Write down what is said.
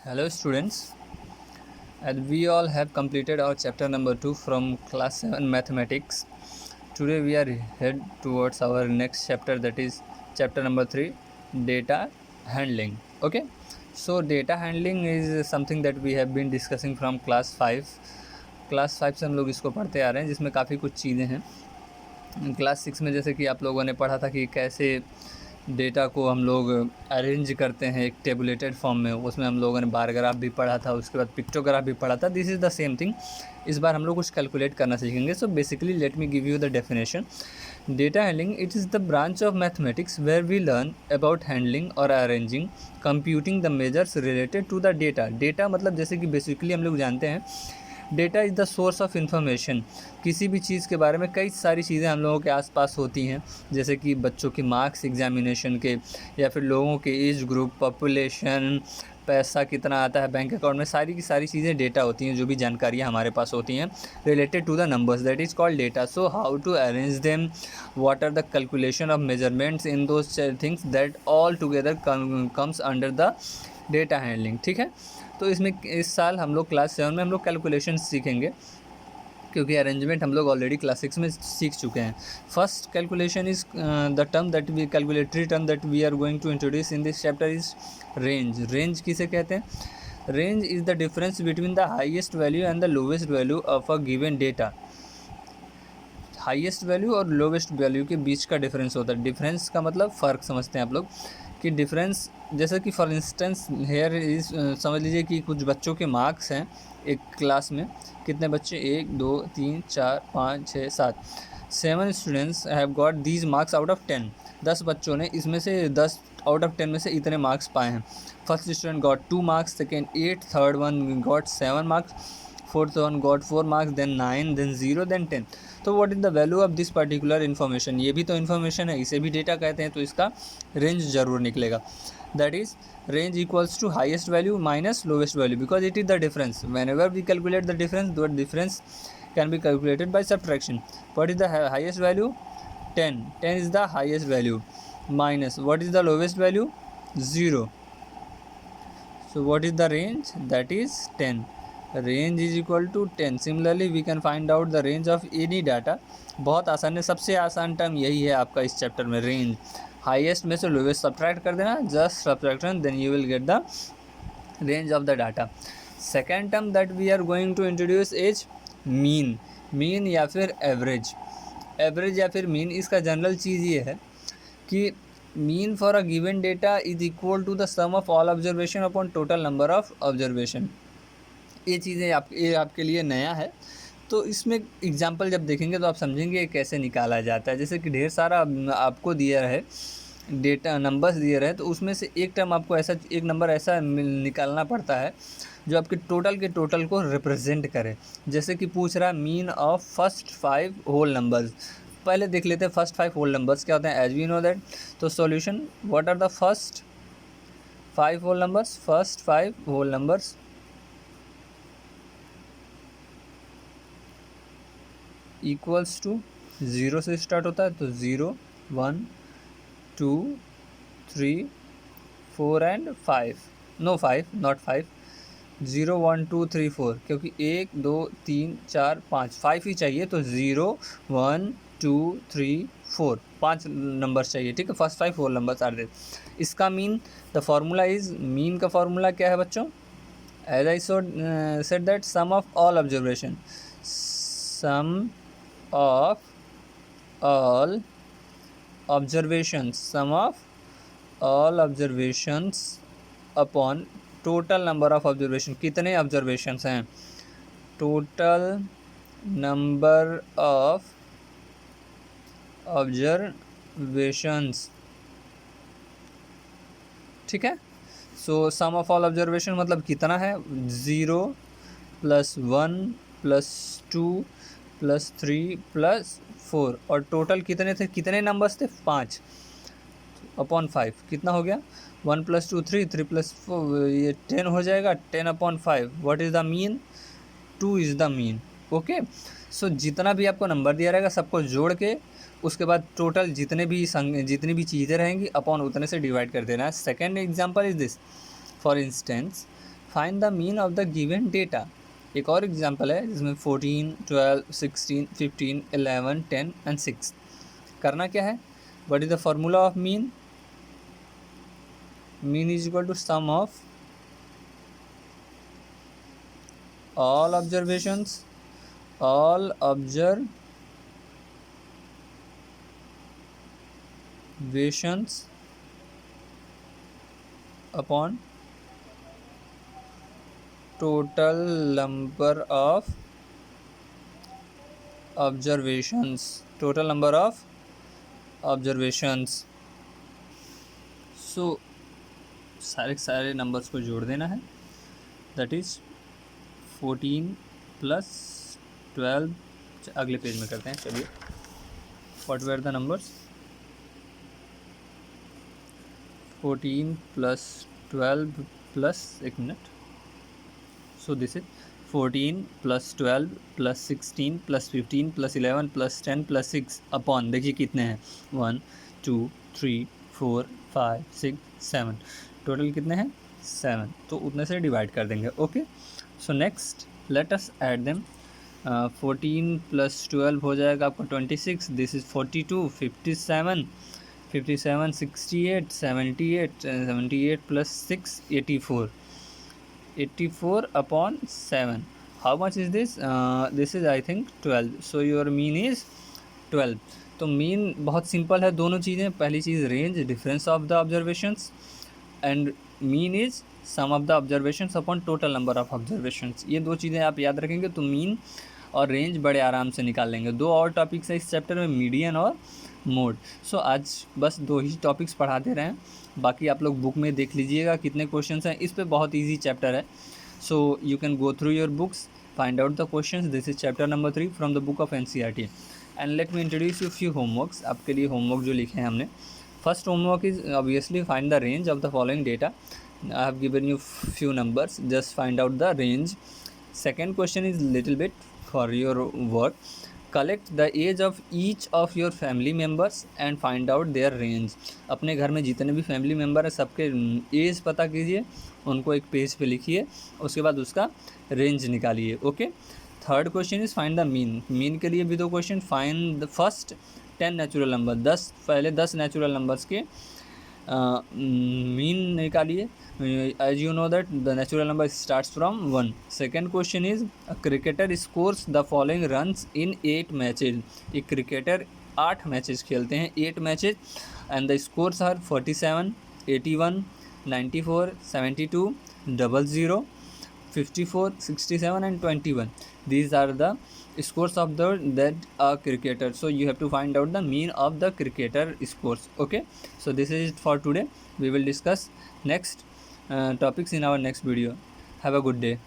Hello students, and we all have completed our chapter number 2 from class 7 mathematics. Today we are head towards our next chapter, that is chapter number 3, data handling. Okay, so data handling is something that we have been discussing from class 5. Class 5 से हम लोग इसको पढ़ते आ रहे हैं, जिसमें काफ़ी कुछ चीज़ें हैं। क्लास 6 में जैसे कि आप लोगों ने पढ़ा था कि कैसे डेटा को हम लोग अरेंज करते हैं एक टेबुलेटेड फॉर्म में, उसमें हम लोगों ने बार ग्राफ भी पढ़ा था, उसके बाद पिक्टोग्राफ भी पढ़ा था। This is the same thing. इस बार हम लोग कुछ कैलकुलेट करना सीखेंगे। So basically let me give you the definition. Data handling, it is the branch of mathematics where we learn about handling और arranging computing the measures related to the data. Data मतलब जैसे कि basically हम लोग जानते हैं data is the source of information. किसी भी चीज़ के बारे में कई सारी चीज़ें हम लोगों के आसपास होती हैं, जैसे कि बच्चों के मार्क्स एग्जामिनेशन के, या फिर लोगों के एज ग्रुप, पॉपुलेशन, पैसा कितना आता है बैंक अकाउंट में, सारी की सारी चीज़ें डेटा होती हैं। जो भी जानकारियाँ हमारे पास होती हैं related to the numbers, that is called data. So how to arrange them, what are the calculation of measurements in those things, that all together comes under the data handling. ठीक है, तो इसमें इस साल हम लोग क्लास 7 में हम लोग कैलकुलेशन सीखेंगे, क्योंकि अरेंजमेंट हम लोग ऑलरेडी क्लास 6 में सीख चुके हैं। First calculation is the term that we calculatory term that we are going to introduce in this chapter is range. Range किसे कहते हैं? Range is the difference between the highest value and the lowest value of a given data. Highest value और lowest value के बीच का difference होता है। Difference का मतलब फ़र्क समझते हैं आप लोग कि डिफरेंस, जैसे कि फॉर इंस्टेंस हेयर इज, समझ लीजिए कि कुछ बच्चों के मार्क्स हैं एक क्लास में। कितने बच्चे? 1 2 3 4 5 6 7 7 students have got these marks out of 10। 10 बच्चों ने इसमें से 10 आउट ऑफ 10 में से इतने मार्क्स पाए हैं। First student got 2 marks, second 8, third one got 7 marks, fourth one got 4 marks, then 9, then 0, then 10। तो what is the value of this particular information? ये भी तो इन्फॉर्मेशन है, इसे भी डेटा कहते हैं, तो इसका रेंज ज़रूर निकलेगा। That is range equals to highest value minus lowest value, because it is the difference. Whenever we calculate the difference, the difference can be calculated by subtraction. What is the highest value? 10. 10 is the highest value, minus what is the lowest value? 0. So what is the range? That is 10. Range is equal to 10. Similarly we can find out the range of any data. बहुत आसान है, सबसे आसान term यही है आपका इस chapter में, रेंज। हाईएस्ट में से लोवेस्ट सब्ट्रैक्ट कर देना, just subtraction, then you will get the range of the data. Second term that we are going to introduce is mean. Mean या फिर एवरेज। एवरेज या फिर मीन, इसका जनरल चीज़ ये है कि mean for a given data is equal to the sum of all observation upon total number of observation. ये चीज़ें ये आपके लिए नया है, तो इसमें एग्जाम्पल जब देखेंगे तो आप समझेंगे कैसे निकाला जाता है। जैसे कि ढेर सारा आपको दिया है डेटा, नंबर्स दिए रहे, तो उसमें से एक टर्म आपको ऐसा, एक नंबर ऐसा निकालना पड़ता है जो आपके टोटल के टोटल को रिप्रेजेंट करे। जैसे कि पूछ रहा है mean of first 5 whole numbers. पहले देख लेते हैं फर्स्ट 5 होल नंबर्स क्या होते हैं, एज वी नो दैट। तो solution, what are the first 5 whole numbers? First 5 whole numbers equals to 0 से स्टार्ट होता है, तो 0 1 2 3 4 एंड 5, नो 5 नॉट 5, 0 1 2 3 4, क्योंकि 1 2 3 4 5 5 ही चाहिए, तो 0 1 2 3 4 5 नंबर्स चाहिए। ठीक है, first 5 whole numbers are there. इसका mean, the formula is, mean का फार्मूला क्या है बच्चों? As I said that sum of all observation, sum of all observations, sum of all observations upon total number of observation। कितने observations हैं? total number of observations। ठीक है, सो सम of all observation मतलब कितना है? 0 + 1 + 2 + 3 + 4, और टोटल कितने थे, कितने नंबर्स थे? 5 अपॉन 5 कितना हो गया? 1 + 2 3, 3 + 4 ये 10 हो जाएगा, 10 upon 5। What is the mean? 2 is the mean. Okay, so जितना भी आपको नंबर दिया रहेगा सबको जोड़ के उसके बाद टोटल जितनी भी चीज़ें रहेंगी अपॉन उतने से डिवाइड कर देना है। Second example is this, for instance find the mean of the given data. एक और एग्जांपल है जिसमें 14, 12, 16, 15, 11, 10 एंड 6। करना क्या है, what is the formula of mean? Mean is equal to sum of all observations upon total number of observations, so सारे नंबर्स को जोड़ देना है, दैट इज 14 प्लस 12, अगले पेज में करते हैं। चलिए, what were the numbers? 14 plus 12 plus, एक मिनट, so this is 14 plus 12 plus 16 plus 15 plus 11 plus 10 plus 6 upon, देखिए कितने हैं, 1 2 3 4 5 6 7, टोटल कितने हैं 7, तो उतने से डिवाइड कर देंगे। Okay, so next let us add them. 14 plus 12 हो जाएगा आपको 26, this is 42, 57 68 78 plus 6 84 upon 7, how much is this? This is I think 12, so your mean is 12। तो मीन बहुत सिंपल है, दोनों चीज़ें, पहली चीज़ range, difference of the observations, and mean is sum of the observations upon total number of observations. ये दो चीज़ें आप याद रखेंगे तो मीन और रेंज बड़े आराम से निकाल लेंगे। दो और टॉपिक्स है इस चैप्टर में, मीडियन और मोड। सो आज बस 2 ही टॉपिक्स पढ़ाते रहें, बाकी आप लोग बुक में देख लीजिएगा कितने क्वेश्चंस हैं, इस पे बहुत ईजी चैप्टर है। So you can go through your books, find out the questions. This is chapter number 3 from the book of NCERT। And let me introduce you few homeworks. आपके लिए होमवर्क जो लिखे हैं हमने, first homework is obviously find the range of the following data. I have given you few numbers, just find out the range. Second question is little bit for your work. Collect the age of each of your family members and find out their range. अपने घर में जितने भी family member हैं सबके as पता कीजिए, उनको एक पेज पे लिखिए, उसके बाद उसका रेंज निकालिए। Okay, third question is find the mean. Mean के लिए भी 2 question, find the first 10 natural number, 10 natural numbers के मीन निकालिए। As you know that the natural number starts from 1। Second question is a cricketer scores the following runs in 8 matches. एक cricketer 8 matches खेलते हैं, 8 matches, and the scores are 47, 81, 94, 72, 00, 54, 67 and 21. These are the scores of that cricketer. So you have to find out the mean of the cricketer scores. Okay, so this is it for today. We will discuss next topics in our next video. Have a good day.